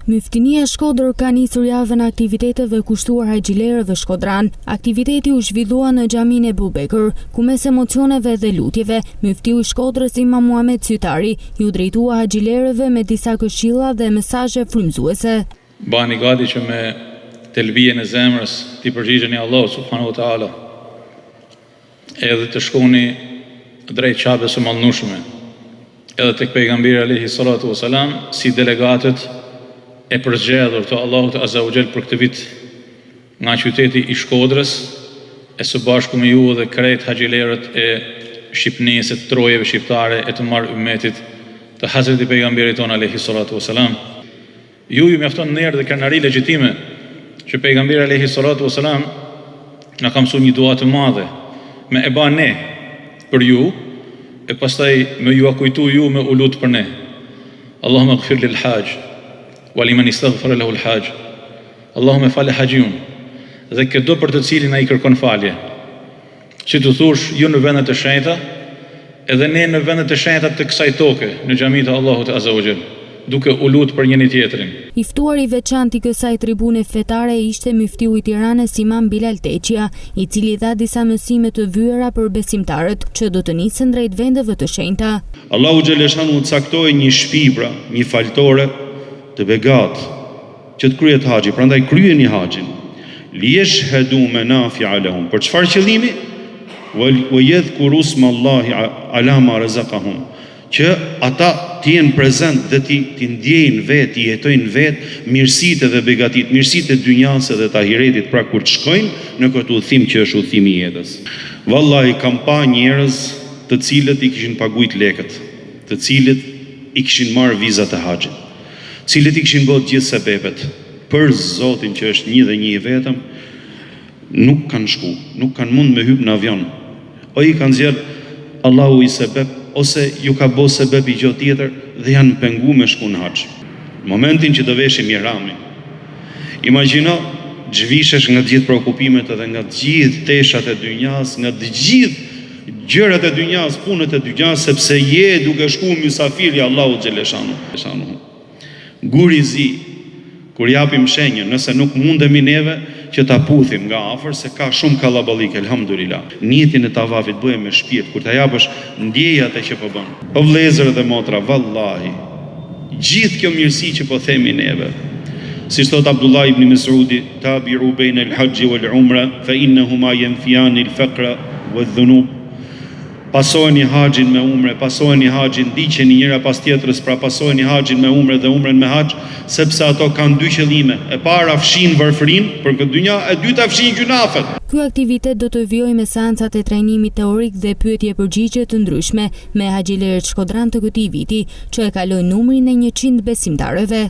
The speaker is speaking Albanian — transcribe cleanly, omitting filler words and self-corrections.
Myftinia Shkodër ka nisur javën e aktiviteteve kushtuar haxhilerëve shkodran. Aktiviteti u zhvillua në xhamin e Bubekër, ku mes emocioneve dhe lutjeve, Myftiu i Shkodrës Imam Muhamet Sytari ju drejtua haxhilerëve me disa këshilla dhe mesazhe frymëzuese. Bani gati që me telbijen e zemrës t'i përgjigjeni Allah subhanahu wa taala, edhe të shkoni drejt Ka'bes së mallnueshme, edhe tek pejgamberi alayhi salatu wasalam si delegatët e përzgjedhur të Allahut Azza wa Jall për këtë vit nga qyteti i Shkodrës, e së bashku me ju dhe krejt haxhilerët e Shqipnisë, të trojeve shqiptare e të marrë ummetit të Hazreti pejgamberit ton alayhi salatu wasalam. Ju mjafton nerë dhe krenari legjitime që pejgamberi alayhi salatu wasalam na ka mësuar një dua të madhe me e ba ne për ju, e pastaj me ju akujtu ju me u lut për ne. Allahumma ighfir lil hajj wa liman istaghfara lahu al hajj. Allahumma fal hajiun. Dhe këdo për të cilin ai kërkon falje. Që të thush ju në vendet e shenjta, edhe ne në vendet e shenjta të kësaj toke, në xhamitë e Allahut Azza wa Jall, duke u lut për njëri tjetrin. I ftuari veçantë i kësaj tribune fetare ishte Myftiu i Tiranës Imam Bilal Teqia, i cili dha disa mësime të vëra për besimtarët që do të nisen drejt vendeve të shenjta. Allahu xhaleshanu caktoi një shtëpi, pra, një faltore të begat që të kryet haxhi, prandaj kryeni haxhin. Liyashhadu manafi'a lahum. Për çfarë qëllimi? Wa yadhkuru smallahi ala ma razaqahum. Që ata të jenë prezent dhe të ndjejnë vetë, të jetojnë vetë mirësitë dhe begatit, mirësitë e dynjas dhe të ahiretit, pra kur të shkojnë në këtë udhim që është udhimi i jetës. Vallahi kam pa njerëz të cilët i kishin paguajt lekët, të cilët i kishin marrë vizat e haxhit, cilët i kishin bërë gjithë sebepet, për Zotin që është një dhe një i vetëm, nuk kanë shku, nuk kanë mund me hyp në avion. O i kanë zgjedh Allahu i sebep, ose ju ka bo sebep i gjë tjetër dhe janë pengu me shku në haxh. Në momentin që të veshim ihramin, imagjino zhvishesh nga të gjithë preokupimet edhe nga të gjithë teshat e dynjas, nga të gjithë gjërat e dynjas, punët e dynjas, sepse je duke shku mysafiri Allahu xhaleshanu. Guri zi, kur japim shenjën, nëse nuk mundemi neve që ta puthim nga afër, se ka shumë kallaballik, elhamdulillah. Niyetin e tavafit bëhem me shpirt, kur ta japësh ndjejat e që po bën. O vëllezër dhe motra, vallahi, gjithë kjo mirësi që po themi neve, si thot Abdullah ibn Mas'udi, tabi'u bayna al-hajj wal-umra fa innahuma yanfiyan al-faqra wadh-dhunub. Pasojeni haxhin me umre, pasojeni haxhin, ndiqeni njëra pas tjetrës, pra pasojeni haxhin me umre dhe umren me haxh, sepse ato kanë dy qëllime. E para fshin varfërinë për këtë dynja, e dyta fshin gjunafet. Ky aktivitet do të vijojë me seancat e trajnimit teorik dhe pyetje-përgjigje të ndryshme me haxhilerët shkodran të këtij viti, që e kalojnë numrin e 100 besimtarëve.